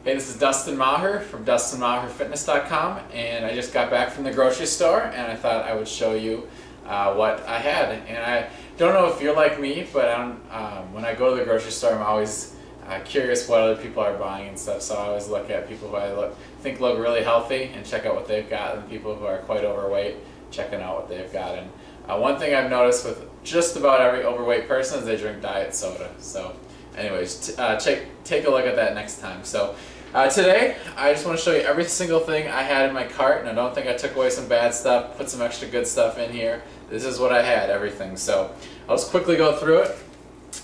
Hey, this is Dustin Maher from DustinMaherFitness.com, and I just got back from the grocery store and I thought I would show you what I had. And I don't know if you're like me, but when I go to the grocery store I'm always curious what other people are buying and stuff, so I always look at people who I think look really healthy and check out what they've got, and people who are quite overweight, checking out what they've got. And one thing I've noticed with just about every overweight person is they drink diet soda. So anyways, take a look at that next time. So today I just want to show you every single thing I had in my cart, and I don't think I took away some bad stuff, put some extra good stuff in here. This is what I had, everything. So I'll just quickly go through it.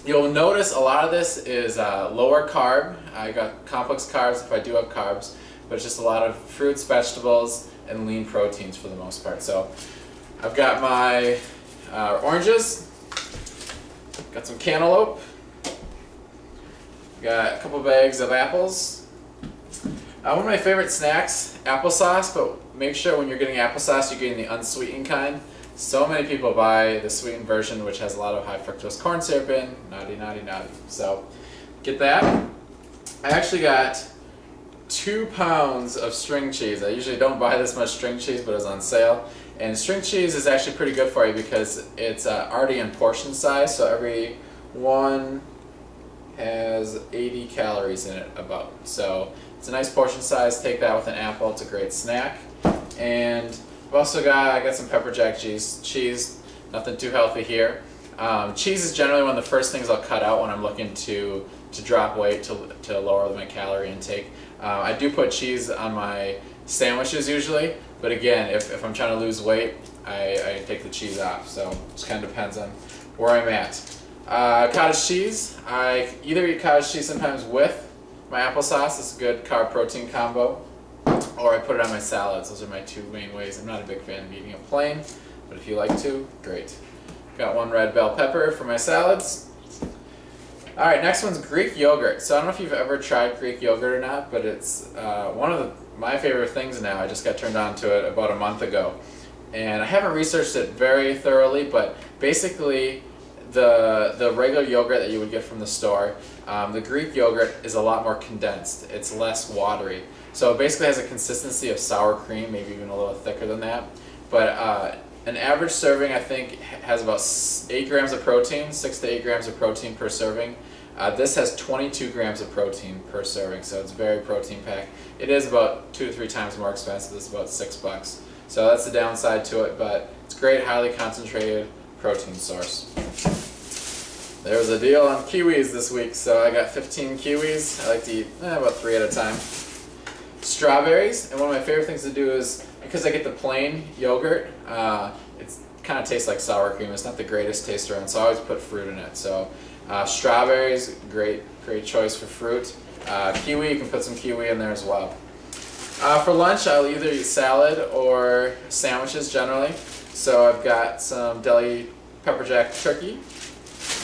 You'll notice a lot of this is lower carb. I got complex carbs if I do have carbs, but it's just a lot of fruits, vegetables, and lean proteins for the most part. So I've got my oranges, got some cantaloupe, got a couple bags of apples. One of my favorite snacks, applesauce, but make sure when you're getting applesauce you're getting the unsweetened kind. So many people buy the sweetened version, which has a lot of high fructose corn syrup in. Naughty, naughty, naughty. So get that. I actually got 2 pounds of string cheese. I usually don't buy this much string cheese, but it was on sale. And string cheese is actually pretty good for you because it's already in portion size, so every one has 80 calories in it about. So it's a nice portion size. Take that with an apple. It's a great snack. And I've also got some pepper jack cheese. Nothing too healthy here. Cheese is generally one of the first things I'll cut out when I'm looking to drop weight, to lower my calorie intake. I do put cheese on my sandwiches usually, but again, if I'm trying to lose weight, I take the cheese off. So it just kind of depends on where I'm at. Cottage cheese. I either eat cottage cheese sometimes with my applesauce. It's a good carb-protein combo. Or I put it on my salads. Those are my two main ways. I'm not a big fan of eating it plain, but if you like to, great. Got 1 red bell pepper for my salads. Alright, next one's Greek yogurt. So I don't know if you've ever tried Greek yogurt or not, but it's one of my favorite things now. I just got turned on to it about a month ago. And I haven't researched it very thoroughly, but basically the regular yogurt that you would get from the store, the Greek yogurt is a lot more condensed. It's less watery. So it basically has a consistency of sour cream, maybe even a little thicker than that. But an average serving, I think, has about 8 grams of protein, 6 to 8 grams of protein per serving. This has 22 grams of protein per serving, so it's very protein packed. It is about 2 to 3 times more expensive. It's about $6. So that's the downside to it, but it's great, highly concentrated protein source. There was a deal on kiwis this week, so I got 15 kiwis. I like to eat about 3 at a time. Strawberries, and one of my favorite things to do is, because I get the plain yogurt, it kind of tastes like sour cream. It's not the greatest taste around, so I always put fruit in it. So strawberries, great choice for fruit. Kiwi, you can put some kiwi in there as well. For lunch, I'll either eat salad or sandwiches generally. So I've got some deli pepper jack turkey.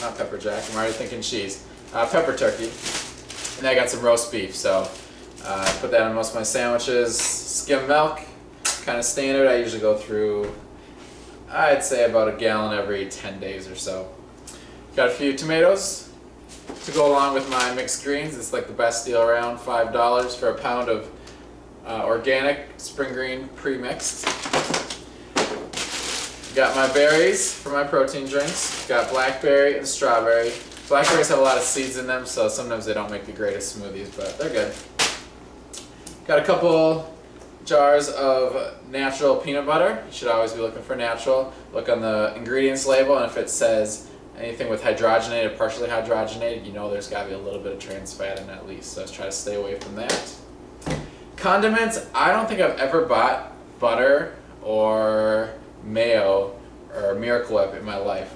Not pepper jack, I'm already thinking cheese. Pepper turkey. And I got some roast beef. So I put that on most of my sandwiches. Skim milk, kind of standard. I usually go through, I'd say, about a gallon every 10 days or so. Got a few tomatoes to go along with my mixed greens. It's like the best deal around, $5 for a pound of organic spring green pre-mixed. Got my berries for my protein drinks. Got blackberry and strawberry. Blackberries have a lot of seeds in them, so sometimes they don't make the greatest smoothies, but they're good. Got a couple jars of natural peanut butter. You should always be looking for natural. Look on the ingredients label, and if it says anything with hydrogenated, partially hydrogenated, you know there's got to be a little bit of trans fat in it at least, so let's try to stay away from that. Condiments, I don't think I've ever bought butter or mayo or Miracle Whip in my life.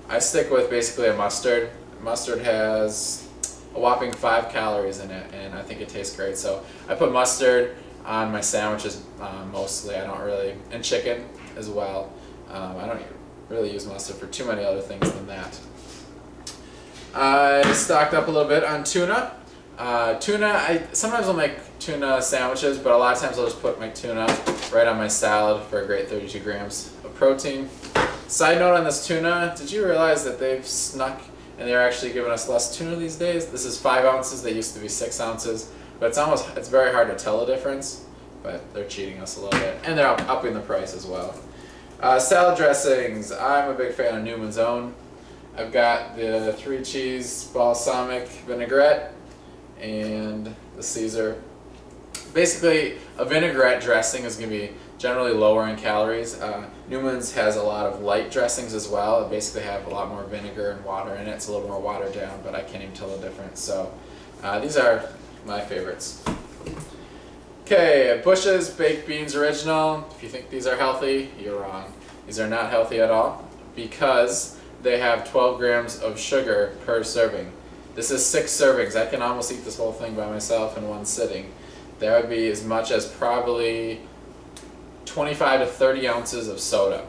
I stick with basically a mustard. Mustard has a whopping 5 calories in it, and I think it tastes great. So I put mustard on my sandwiches mostly. I don't really, and chicken as well. I don't really use mustard for too many other things than that. I stocked up a little bit on tuna. Sometimes I'll make tuna sandwiches, but a lot of times I'll just put my tuna right on my salad for a great 32 grams of protein. Side note on this tuna, did you realize that they've snuck and they're actually giving us less tuna these days? This is 5 ounces, they used to be 6 ounces. but it's very hard to tell the difference. But they're cheating us a little bit, and they're upping the price as well. Salad dressings. I'm a big fan of Newman's Own. I've got the 3 cheese balsamic vinaigrette and the Caesar. Basically, a vinaigrette dressing is going to be generally lower in calories. Newman's has a lot of light dressings as well. It basically have a lot more vinegar and water in it. It's a little more watered down, but I can't even tell the difference. So these are my favorites. Okay, Bush's Baked Beans Original. If you think these are healthy, you're wrong. These are not healthy at all because they have 12 grams of sugar per serving. This is 6 servings. I can almost eat this whole thing by myself in one sitting. There would be as much as probably 25 to 30 ounces of soda.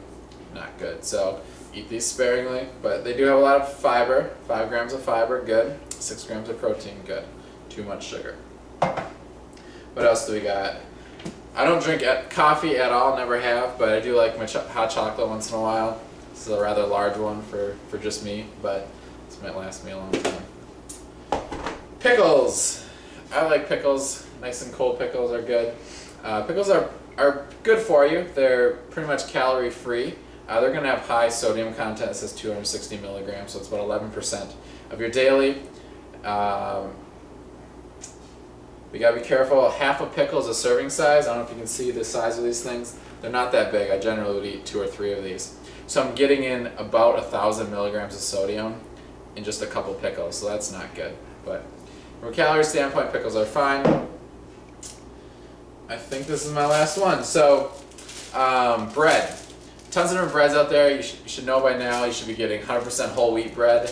Not good. So eat these sparingly, but they do have a lot of fiber. 5 grams of fiber, good. 6 grams of protein, good. Too much sugar. What else do we got? I don't drink coffee at all, never have, but I do like my hot chocolate once in a while. This is a rather large one for just me, but this might last me a long time. Pickles. I like pickles. Nice and cold pickles are good. Pickles are good for you. They're pretty much calorie free. They're going to have high sodium content. It says 260 milligrams, so it's about 11% of your daily. We gotta be careful. Half a pickle is a serving size. I don't know if you can see the size of these things. They're not that big. I generally would eat 2 or 3 of these. So I'm getting in about 1,000 milligrams of sodium in just a couple pickles, so that's not good. But from a calorie standpoint, pickles are fine. I think this is my last one. So bread. Tons of different breads out there. You should know by now you should be getting 100% whole wheat bread.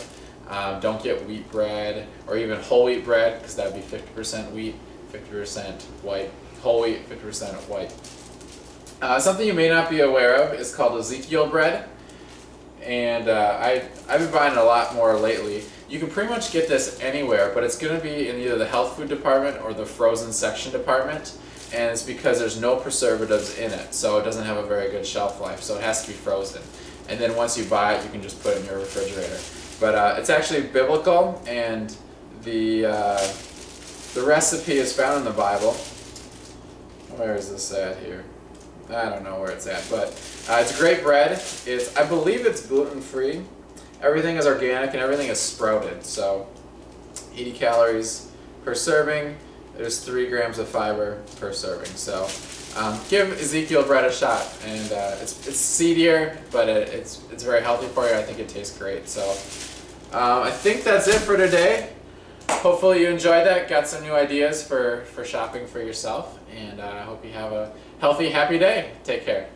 Don't get wheat bread or even whole wheat bread because that would be 50% wheat, 50% white. Whole wheat, 50% white. Something you may not be aware of is called Ezekiel bread. And I've been buying it a lot more lately. You can pretty much get this anywhere, but it's going to be in either the health food department or the frozen section department. And it's because there's no preservatives in it, so it doesn't have a very good shelf life, so it has to be frozen. And then once you buy it, you can just put it in your refrigerator. But it's actually biblical, and the recipe is found in the Bible. Where is this at here? I don't know where it's at, but it's a great bread. I believe it's gluten-free. Everything is organic and everything is sprouted, so 80 calories per serving. There's 3 grams of fiber per serving. So give Ezekiel bread a shot, and it's seedier, but it's very healthy for you. I think it tastes great. So I think that's it for today. Hopefully you enjoyed that, got some new ideas for shopping for yourself, and I hope you have a healthy, happy day. Take care.